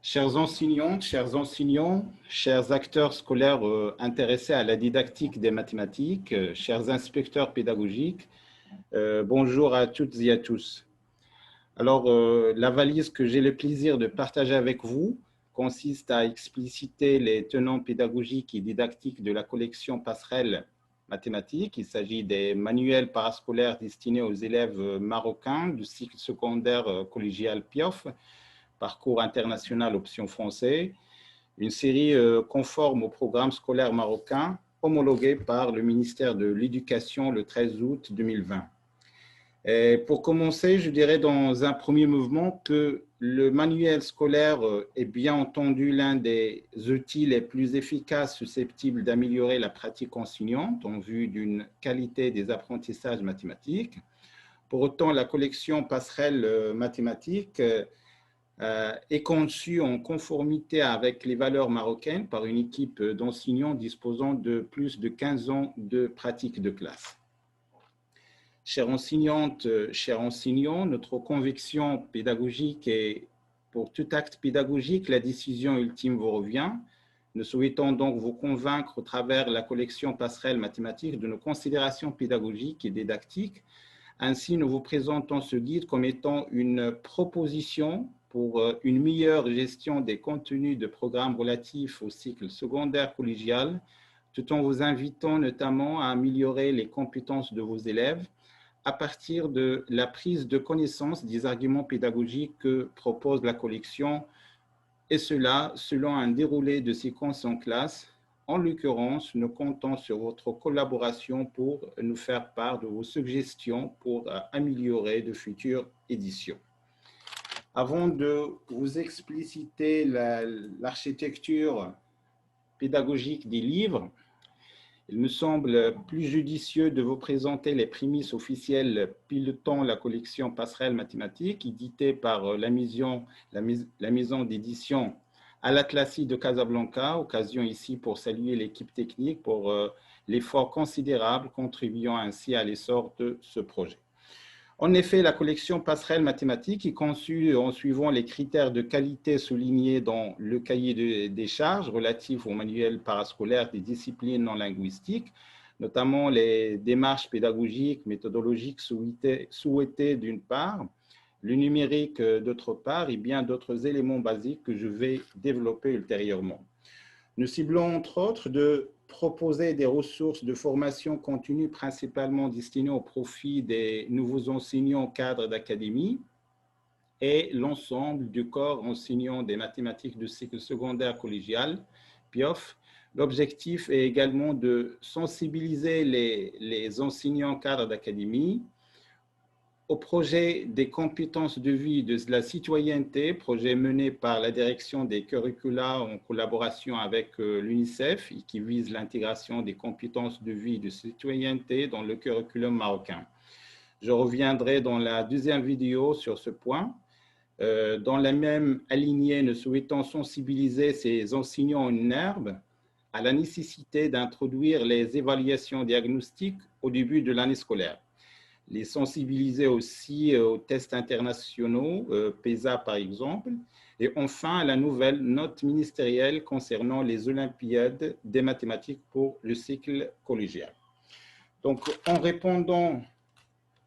Chers enseignantes, chers enseignants, chers acteurs scolaires intéressés à la didactique des mathématiques, chers inspecteurs pédagogiques, bonjour à toutes et à tous. Alors, la valise que j'ai le plaisir de partager avec vous consiste à expliciter les tenants pédagogiques et didactiques de la collection Passerelle mathématiques. Il s'agit des manuels parascolaires destinés aux élèves marocains du cycle secondaire collégial PIOF, Parcours international option français, une série conforme au programme scolaire marocain homologué par le ministère de l'Éducation le 13 août 2020. Et pour commencer, je dirais dans un premier mouvement que le manuel scolaire est bien entendu l'un des outils les plus efficaces susceptibles d'améliorer la pratique enseignante en vue d'une qualité des apprentissages mathématiques. Pour autant, la collection Passerelle mathématiques est conçu en conformité avec les valeurs marocaines par une équipe d'enseignants disposant de plus de 15 ans de pratique de classe. Chères enseignantes, chers enseignants, notre conviction pédagogique est pour tout acte pédagogique, la décision ultime vous revient. Nous souhaitons donc vous convaincre au travers la collection Passerelle mathématiques de nos considérations pédagogiques et didactiques. Ainsi, nous vous présentons ce guide comme étant une proposition pour une meilleure gestion des contenus de programmes relatifs au cycle secondaire collégial, tout en vous invitant notamment à améliorer les compétences de vos élèves à partir de la prise de connaissance des arguments pédagogiques que propose la collection, et cela selon un déroulé de séquences en classe. En l'occurrence, nous comptons sur votre collaboration pour nous faire part de vos suggestions pour améliorer de futures éditions. Avant de vous expliciter l'architecture pédagogique des livres, il me semble plus judicieux de vous présenter les prémices officielles pilotant la collection Passerelle mathématiques, éditée par la maison d'édition Al-Atlasi de Casablanca, occasion ici pour saluer l'équipe technique pour l'effort considérable contribuant ainsi à l'essor de ce projet. En effet, la collection Passerelle mathématiques est conçue en suivant les critères de qualité soulignés dans le cahier des charges relatif au manuel parascolaire des disciplines non linguistiques, notamment les démarches pédagogiques, méthodologiques souhaitées d'une part, le numérique d'autre part et bien d'autres éléments basiques que je vais développer ultérieurement. Nous ciblons entre autres de proposer des ressources de formation continue principalement destinées au profit des nouveaux enseignants cadres d'académie et l'ensemble du corps enseignant des mathématiques de cycle secondaire collégial, PIOF. L'objectif est également de sensibiliser les enseignants cadres d'académie au projet des compétences de vie de la citoyenneté, projet mené par la direction des curricula en collaboration avec l'UNICEF et qui vise l'intégration des compétences de vie de citoyenneté dans le curriculum marocain. Je reviendrai dans la deuxième vidéo sur ce point. Dans la même alignée, nous souhaitons sensibiliser ces enseignants en herbe à la nécessité d'introduire les évaluations diagnostiques au début de l'année scolaire. Les sensibiliser aussi aux tests internationaux, PESA par exemple, et enfin à la nouvelle note ministérielle concernant les Olympiades des mathématiques pour le cycle collégial. Donc, en répondant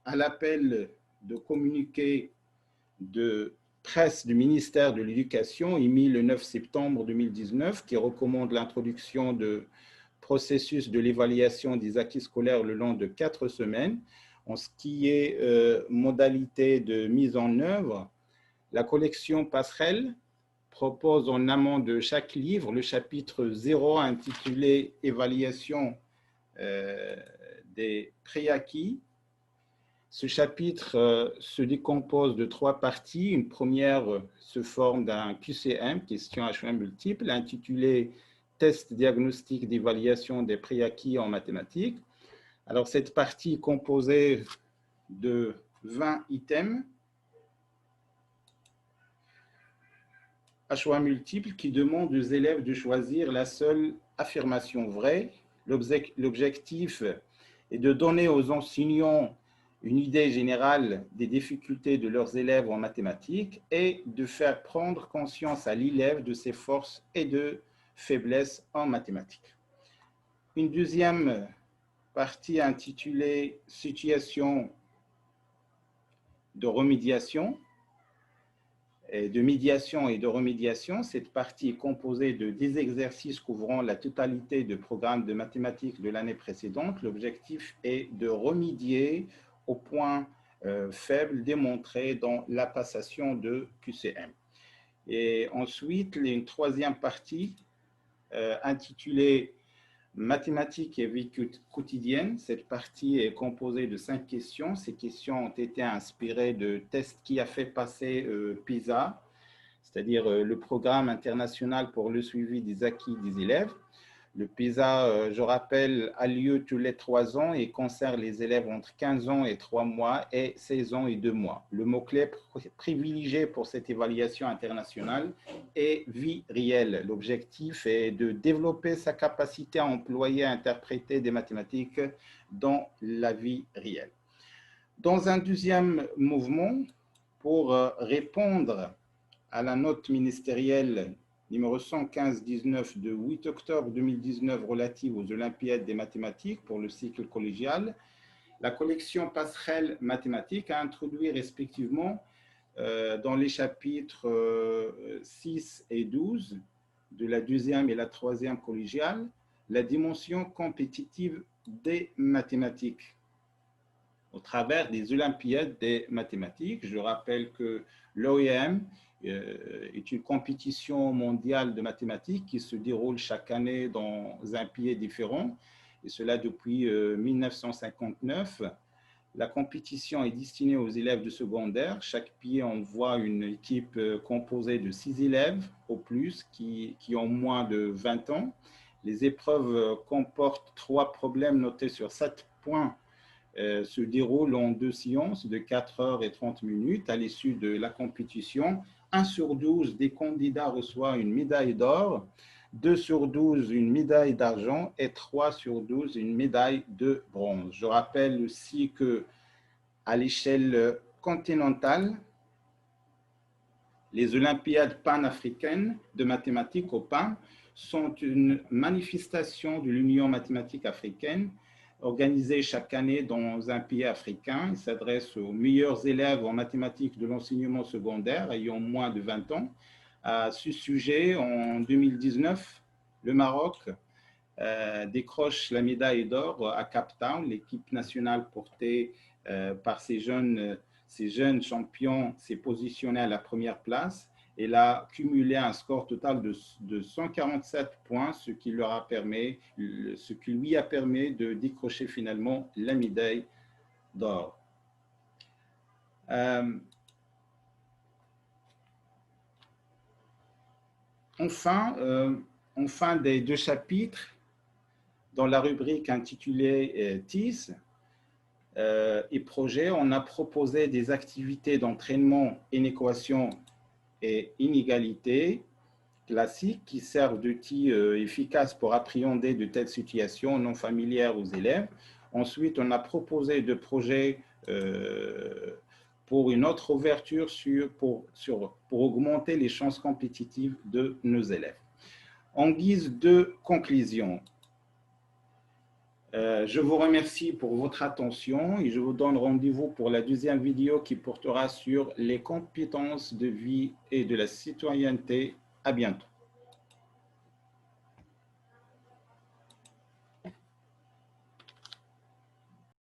à l'appel de communiqué de presse du ministère de l'Éducation émis le 9 septembre 2019 qui recommande l'introduction de processus de l'évaluation des acquis scolaires le long de 4 semaines, en ce qui est modalité de mise en œuvre, la collection Passerelle propose en amont de chaque livre le chapitre 0 intitulé « Évaluation des préacquis ». Ce chapitre se décompose de 3 parties. Une première se forme d'un QCM, question à choix multiple, intitulé « Test diagnostic d'évaluation des préacquis en mathématiques ». Alors, cette partie est composée de 20 items à choix multiples qui demandent aux élèves de choisir la seule affirmation vraie. L'objectif est de donner aux enseignants une idée générale des difficultés de leurs élèves en mathématiques et de faire prendre conscience à l'élève de ses forces et de faiblesses en mathématiques. Une deuxième partie intitulée « Situation de remédiation » de médiation et de remédiation. Cette partie est composée de 10 exercices couvrant la totalité du programme de mathématiques de l'année précédente. L'objectif est de remédier aux points faibles démontrés dans la passation de QCM. Et ensuite, une troisième partie intitulée Mathématiques et vie quotidienne. Cette partie est composée de 5 questions. Ces questions ont été inspirées de tests qui a fait passer PISA, c'est-à-dire le programme international pour le suivi des acquis des élèves. Le PISA, je rappelle, a lieu tous les 3 ans et concerne les élèves entre 15 ans et 3 mois et 16 ans et 2 mois. Le mot-clé privilégié pour cette évaluation internationale est vie réelle. L'objectif est de développer sa capacité à employer et à interpréter des mathématiques dans la vie réelle. Dans un deuxième mouvement, pour répondre à la note ministérielle numéro 115-19 de 8 octobre 2019 relative aux Olympiades des mathématiques pour le cycle collégial, la collection Passerelle mathématiques a introduit respectivement dans les chapitres 6 et 12 de la deuxième et la troisième collégiale la dimension compétitive des mathématiques au travers des Olympiades des mathématiques. Je rappelle que l'OEM est une compétition mondiale de mathématiques qui se déroule chaque année dans un pays différent, et cela depuis 1959. La compétition est destinée aux élèves de secondaire. Chaque pays envoie une équipe composée de 6 élèves au plus qui ont moins de 20 ans. Les épreuves comportent 3 problèmes notés sur 7 points se déroule en 2 séances de 4 heures et 30 minutes. À l'issue de la compétition, 1 sur 12 des candidats reçoit une médaille d'or, 2 sur 12 une médaille d'argent et 3 sur 12 une médaille de bronze. Je rappelle aussi qu'à l'échelle continentale, les Olympiades panafricaines de mathématiques au PAN sont une manifestation de l'Union mathématique africaine organisée chaque année dans un pays africain. Il s'adresse aux meilleurs élèves en mathématiques de l'enseignement secondaire ayant moins de 20 ans. À ce sujet, en 2019, le Maroc décroche la médaille d'or à Cape Town. L'équipe nationale portée par ces jeunes champions s'est positionnée à la première place. Elle a cumulé un score total de 147 points, ce qui lui a permis de décrocher finalement la médaille d'or. Enfin, des 2 chapitres, dans la rubrique intitulée TIS et projets, on a proposé des activités d'entraînement en équation et inégalité classiques qui servent d'outils efficaces pour appréhender de telles situations non familières aux élèves. Ensuite, on a proposé des projets pour une autre ouverture pour augmenter les chances compétitives de nos élèves. En guise de conclusion, je vous remercie pour votre attention et je vous donne rendez-vous pour la deuxième vidéo qui portera sur les compétences de vie et de la citoyenneté. À bientôt.